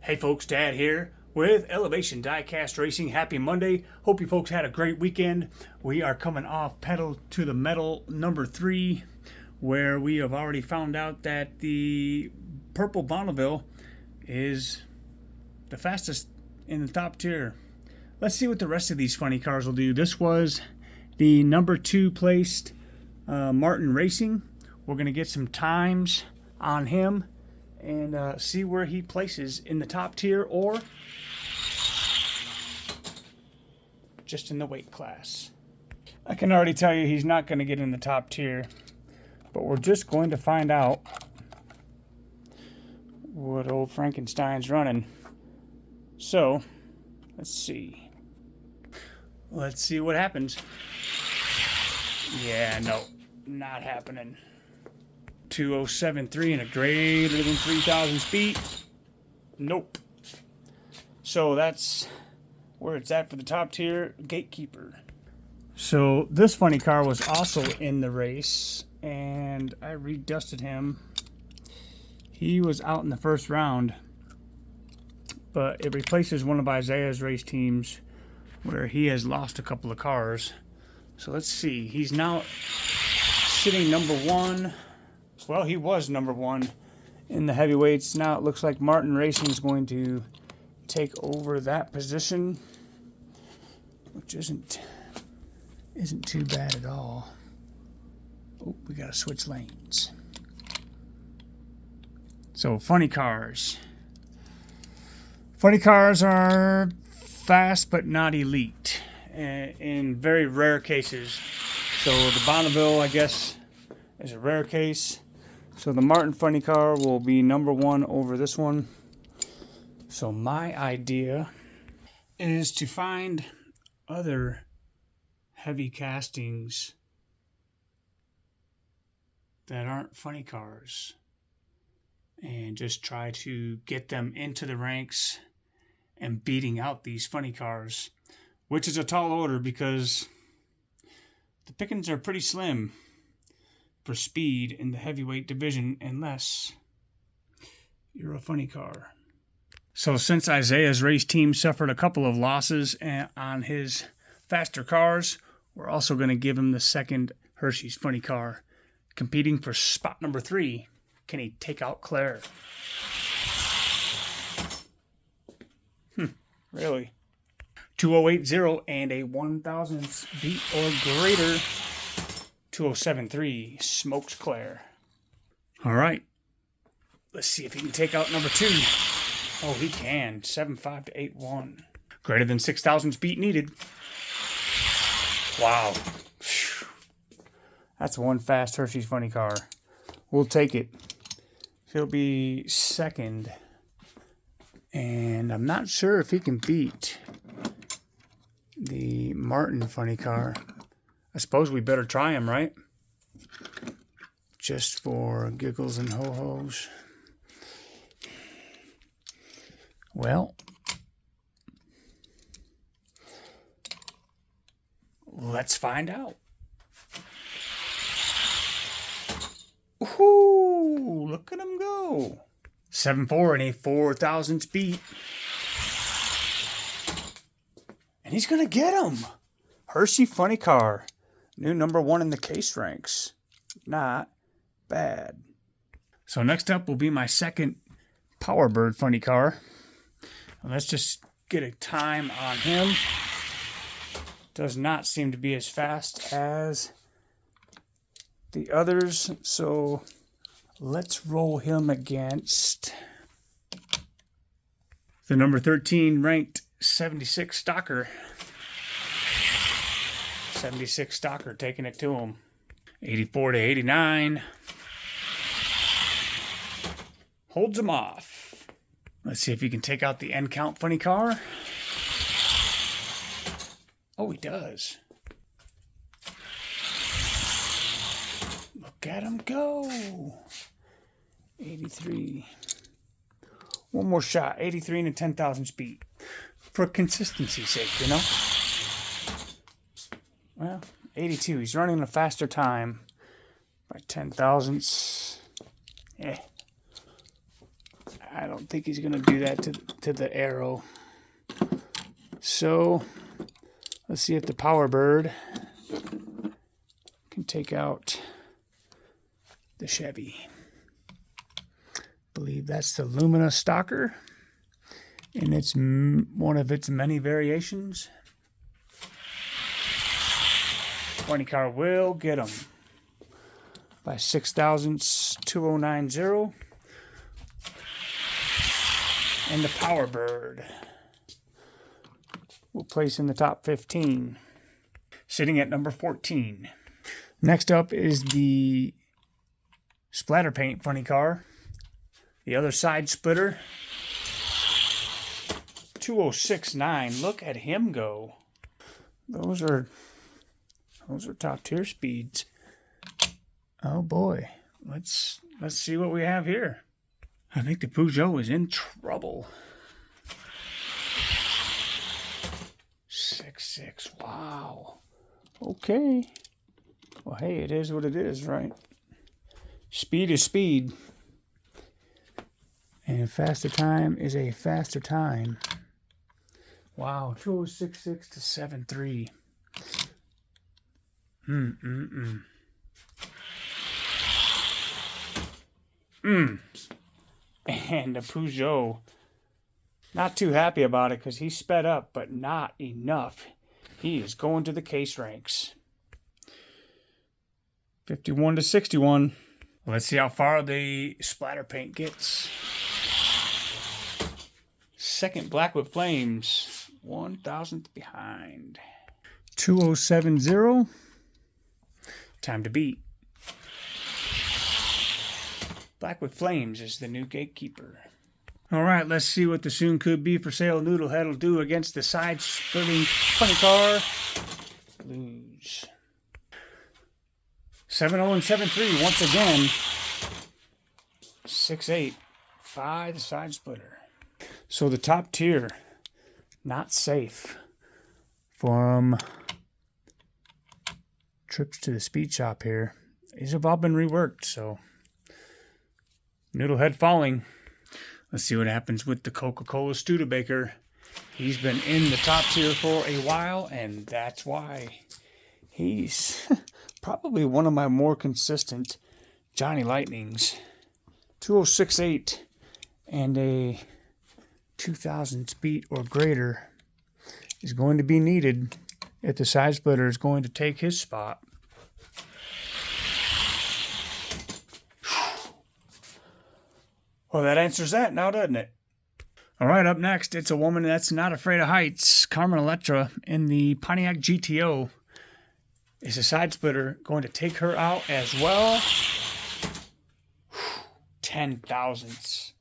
Hey folks, Dad here with Elevation Diecast Racing. Happy Monday. Hope you folks had a great weekend. We are coming off Pedal to the Metal number 3, where we have already found out that the Purple Bonneville is the fastest in the top tier. Let's see what the rest of these funny cars will do. This was the number 2 placed Martin Racing. We're going to get some times on him and see where he places in the top tier or just in the weight class. I can already tell you he's not going to get in the top tier, but we're just going to find out what old Frankenstein's running. So, let's see. Let's see what happens. Yeah, no, not happening. 2073 and a greater than 3,000 speed. Nope. So that's where it's at for the top tier gatekeeper. So this funny car was also in the race, and I redusted him. He was out in the first round, but it replaces one of Isaiah's race teams where he has lost a couple of cars. So let's see. He's now sitting number 1. Well, he was number 1 in the heavyweights. Now it looks like Martin Racing is going to take over that position, which isn't too bad at all. Oh, we got to switch lanes. So, funny cars. Funny cars are fast but not elite in very rare cases. So the Bonneville, I guess, is a rare case. So the Martin funny car will be number 1 over this one. So my idea is to find other heavy castings that aren't funny cars and just try to get them into the ranks and beating out these funny cars, which is a tall order because the pickings are pretty slim for speed in the heavyweight division unless you're a funny car. So since Isaiah's race team suffered a couple of losses on his faster cars, we're also going to give him the second Hershey's funny car. Competing for spot number 3, can he take out Claire? Really? 2080 and a 1,000 beat or greater. 2073 smokes Claire. All right. Let's see if he can take out number 2. Oh, he can. 75 to 81. Greater than 6,000 speed needed. Wow. That's one fast Hershey's funny car. We'll take it. He'll be second. And I'm not sure if he can beat the Martin funny car. I suppose we better try him, right? Just for giggles and ho-hos. Well, let's find out. Ooh, look at him go. 7.4 and a 4,000 speed. And he's going to get him. Hershey funny car. New number 1 in the case ranks. Not bad. So next up will be my second Powerbird funny car. And let's just get a time on him. Does not seem to be as fast as the others. So let's roll him against the number 13 ranked 76 Stalker. 76 Stalker taking it to him. 84 to 89. Holds him off. Let's see if he can take out the end count funny car. Oh, he does. Look at him go. 83. One more shot. 83 and a 10,000 speed. For consistency's sake, you know? Well, 82. He's running a faster time by 10 thousandths. I I don't think he's going to do that to the Arrow. So let's see if the Power Bird can take out the Chevy. I believe that's the Lumina Stalker, and it's one of its many variations. Funny Car will get him by 6 thousandths, 2090. And the Power Bird will place in the top 15, sitting at number 14. Next up is the Splatter Paint Funny Car. The other side splitter. 2069. Look at him go. Those are top tier speeds. Oh boy. Let's see what we have here. I think the Peugeot is in trouble. 6.6. Wow. Okay. Well, hey, it is what it is, right? Speed is speed. And faster time is a faster time. Wow. 2066 to 73. And the Peugeot, not too happy about it because he sped up, but not enough. He is going to the case ranks. 51 to 61. Let's see how far the Splatter Paint gets. Second Black with Flames, 1,000th behind. 2070. Time to beat. Black with Flames is the new gatekeeper. All right, let's see what the soon could be for sale Noodlehead will do against the side splitting Funny Car. Blues. 7-0 and 7-3 once again. 6-8 by the side splitter. So the top tier, not safe from trips to the speed shop here. These have all been reworked, so Noodlehead falling. Let's see what happens with the Coca-Cola Studebaker. He's been in the top tier for a while, and that's why he's probably one of my more consistent Johnny Lightnings. 2068 and a 2,000 speed or greater is going to be needed if the side splitter is going to take his spot. Well, that answers that now, doesn't it? All right, up next, it's a woman that's not afraid of heights. Carmen Electra in the Pontiac GTO. Is a side splitter going to take her out as well? 10 thousandths.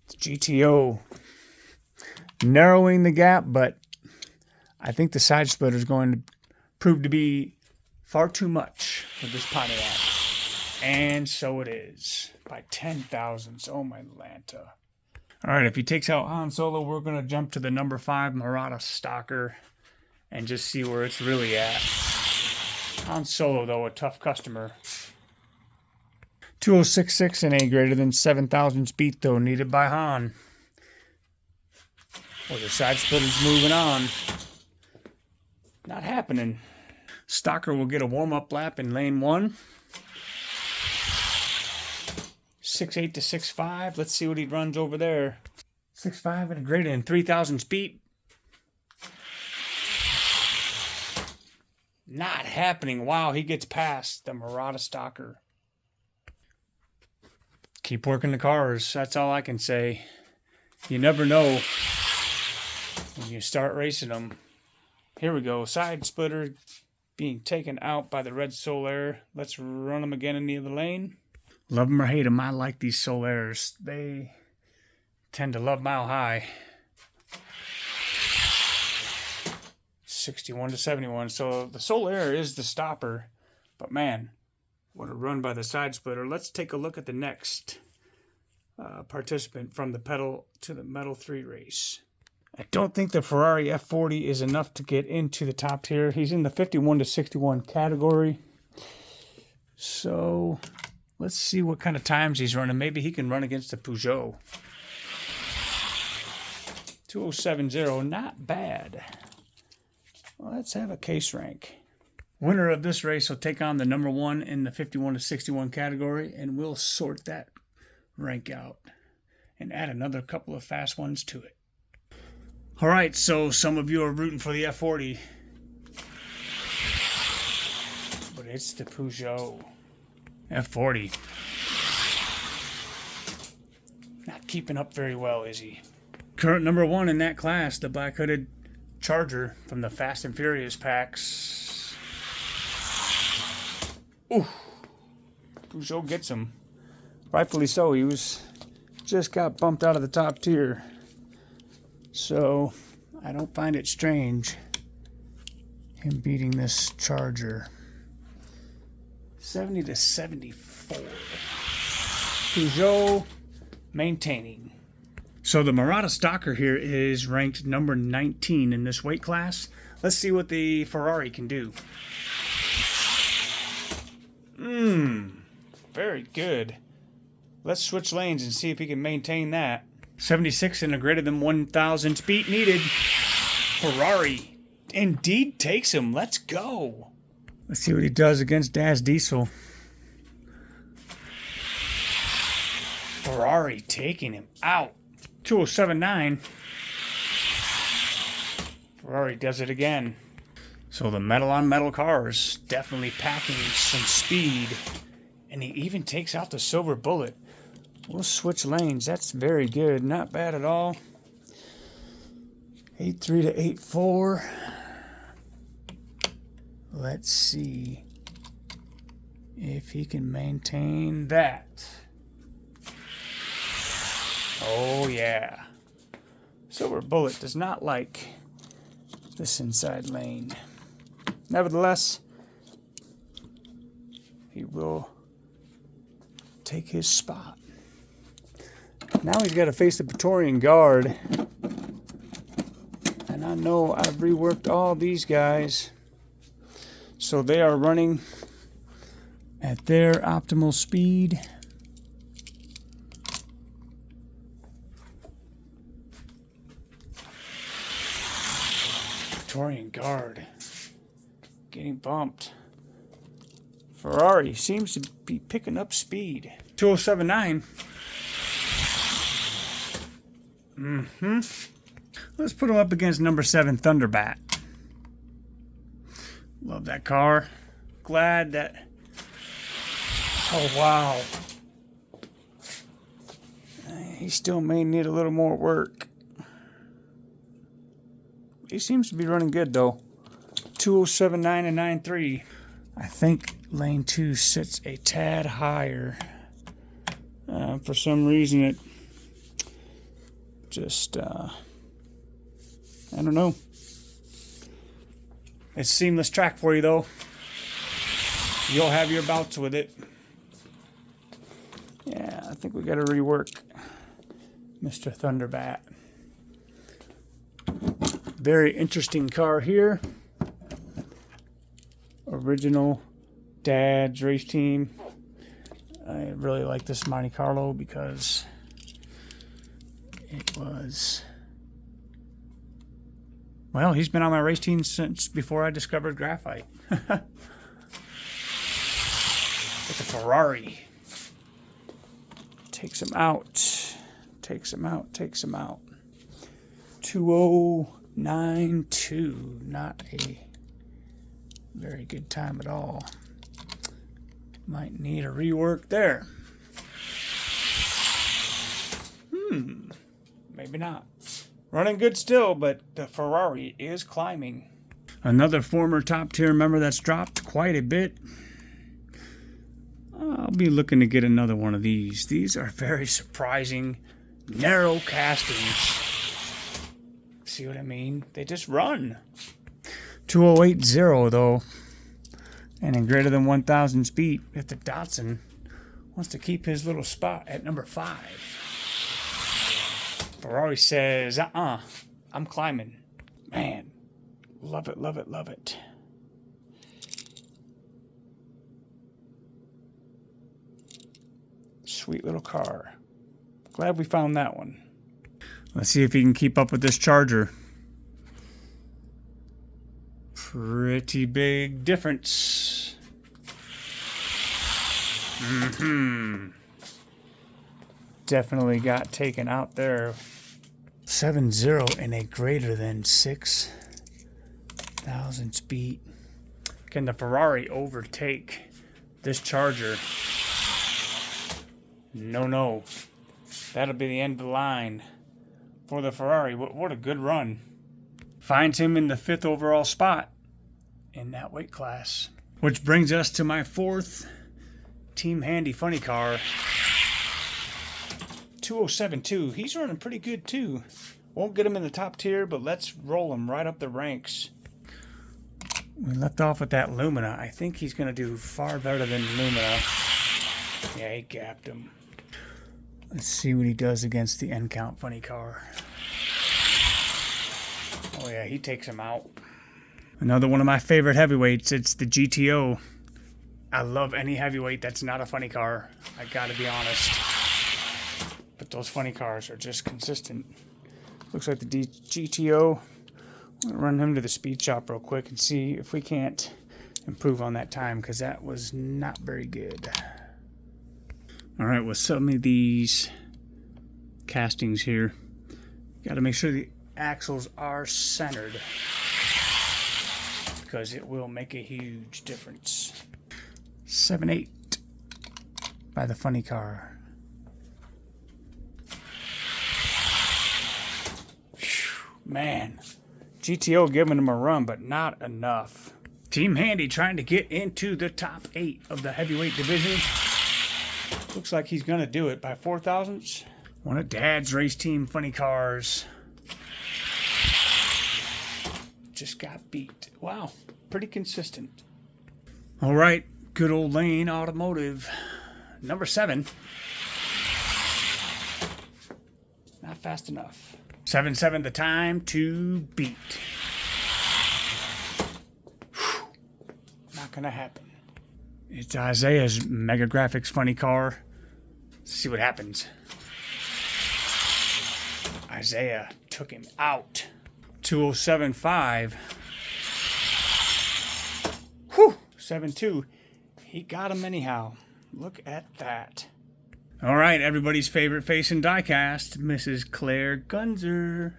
The GTO narrowing the gap, but I think the side splitter is going to prove to be far too much for this Pontiac. And so it is. By 10 thousandths. Oh, my Lanta. All right, if he takes out Han Solo, we're going to jump to the number 5 Murata Stalker and just see where it's really at. Han Solo, though, a tough customer. 2066 and a greater than 7,000 speed, though, needed by Han. Well, the side splitter's moving on. Not happening. Stalker will get a warm-up lap in lane 1. 6.8 to 6.5. Let's see what he runs over there. 6.5 and a greater than 3,000 speed. Not happening. Wow, he gets past the Murata Stalker. Keep working the cars. That's all I can say. You never know when you start racing them. Here we go. Side splitter being taken out by the red Solaire. Let's run them again in the other lane. Love them or hate them, I like these Solaires. They tend to love Mile High. 61 to 71. So the Solaire is the stopper. But man, what a run by the side splitter. Let's take a look at the next participant from the pedal to the Metal 3 race. I don't think the Ferrari F40 is enough to get into the top tier. He's in the 51 to 61 category. So Let's see what kind of times he's running. Maybe he can run against the Peugeot. 2070, not bad. Well, let's have a case rank. Winner of this race will take on the number 1 in the 51 to 61 category, and we'll sort that rank out and add another couple of fast ones to it. All right, so some of you are rooting for the F40, but it's the Peugeot F40. Not keeping up very well, is he? Current number 1 in that class, the black hooded Charger from the Fast and Furious packs. Ooh, Peugeot gets him. Rightfully so. He just got bumped out of the top tier. So I don't find it strange him beating this Charger. 70 to 74. Peugeot maintaining. So the Murata Stalker here is ranked number 19 in this weight class. Let's see what the Ferrari can do. Very good. Let's switch lanes and see if he can maintain that. 76 and a greater than 1,000 speed needed. Ferrari indeed takes him. Let's go. Let's see what he does against Daz Diesel. Ferrari taking him out. 2079. Ferrari does it again. So the metal on metal cars definitely packing some speed. And he even takes out the silver bullet. We'll switch lanes. That's very good. Not bad at all. 8.3 to 8.4. Let's see if he can maintain that. Oh, yeah. Silver Bullet does not like this inside lane. Nevertheless, he will take his spot. Now he's got to face the Victorian Guard. And I know I've reworked all these guys. So they are running at their optimal speed. Victorian Guard getting bumped. Ferrari seems to be picking up speed. 2079. Let's put him up against number 7 Thunderbat. Love that car. Glad that... Oh, wow. He still may need a little more work. He seems to be running good, though. 2079 and 93. I think lane 2 sits a tad higher. For some reason, it just... I don't know. It's seamless track for you, though. You'll have your bouts with it. Yeah, I think we got to rework Mr. Thunderbat. Very interesting car here. Original Dad's race team. I really like this Monte Carlo because it was... Well, he's been on my race team since before I discovered graphite. But the Ferrari takes him out. Takes him out. Takes him out. 2092. Not a very good time at all. Might need a rework there. Maybe not. Running good still, but the Ferrari is climbing. Another former top tier member that's dropped quite a bit. I'll be looking to get another one of these. These are very surprising, narrow castings. See what I mean? They just run. 2080 though. And in greater than 1,000 speed, if the Datsun wants to keep his little spot at number 5. Ferrari says, I'm climbing. Man, love it, love it, love it. Sweet little car. Glad we found that one. Let's see if he can keep up with this Charger. Pretty big difference. Definitely got taken out there. 7.0 in a greater than 6,000 speed. Can the Ferrari overtake this Charger? No. That'll be the end of the line for the Ferrari. What a good run. Finds him in the 5th overall spot in that weight class. Which brings us to my 4th Team Handy Funny Car. 2072. He's running pretty good too. Won't get him in the top tier, but let's roll him right up the ranks. We left off with that Lumina. I think he's going to do far better than Lumina. Yeah, he gapped him. Let's see what he does against the N Count Funny Car. Oh yeah, he takes him out. Another one of my favorite heavyweights. It's the GTO. I love any heavyweight that's not a funny car. I gotta be honest. But those funny cars are just consistent. Looks like the GTO. I'm gonna run him to the speed shop real quick and see if we can't improve on that time, because that was not very good. Alright, with some of these castings here, gotta make sure the axles are centered, because it will make a huge difference. 7.8 by the Funny Car. Whew, man, GTO giving him a run, but not enough. Team Handy trying to get into the top 8 of the heavyweight division. Looks like he's gonna do it by 4 thousandths. One of Dad's race team funny cars. Just got beat. Wow, pretty consistent. All right, good old Lane Automotive. Number 7. Not fast enough. 7.7 the time to beat. Whew. Not gonna happen. It's Isaiah's Mega Graphics Funny Car. Let's see what happens. Isaiah took him out. 2075. Whew, 7.2. He got him anyhow. Look at that. All right, everybody's favorite face in diecast, Mrs. Claire Gunzer.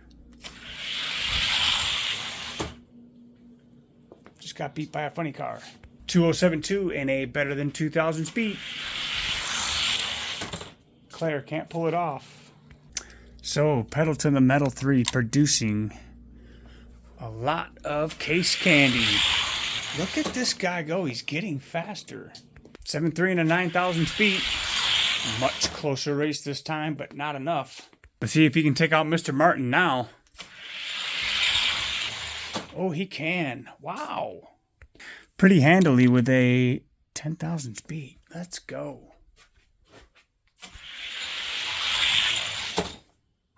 Just got beat by a funny car. 2072 in a better than 2,000 speed. Claire can't pull it off. So, Pedal to the Metal 3 producing a lot of case candy. Look at this guy go. He's getting faster. 7.3 in a 9,000 feet. Much closer race this time, but not enough. Let's see if he can take out Mr. Martin now. Oh, he can. Wow. Pretty handily with a 10,000 speed. Let's go.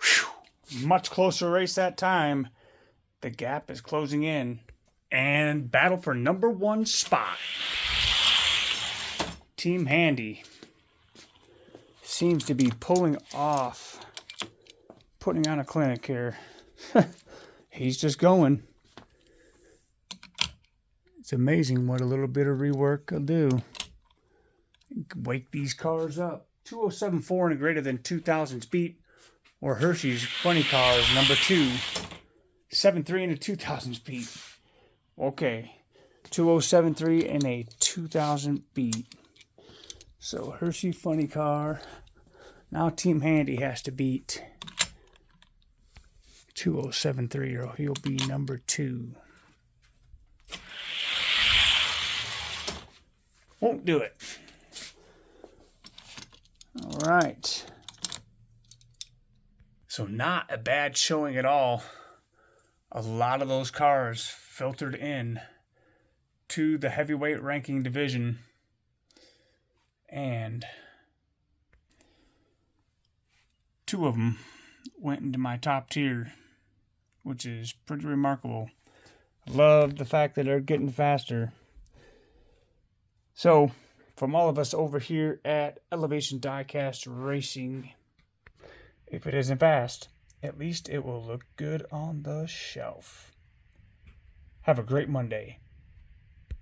Whew. Much closer race that time. The gap is closing in. And battle for number 1 spot. Team Handy seems to be pulling off, putting on a clinic here. He's just going. It's amazing what a little bit of rework will do. Wake these cars up. 2074 in a greater than 2,000 speed, or Hershey's Funny Cars number 2. 7.3 in a 2,000 speed. Okay, 2073 in a 2,000 beat. So Hershey Funny Car. Now Team Handy has to beat 2073 or he'll be number 2. Won't do it. All right. So not a bad showing at all. A lot of those cars filtered in to the heavyweight ranking division. And 2 of them went into my top tier, which is pretty remarkable. Love the fact that they're getting faster. So, from all of us over here at Elevation Diecast Racing. If it isn't fast, at least it will look good on the shelf. Have a great Monday.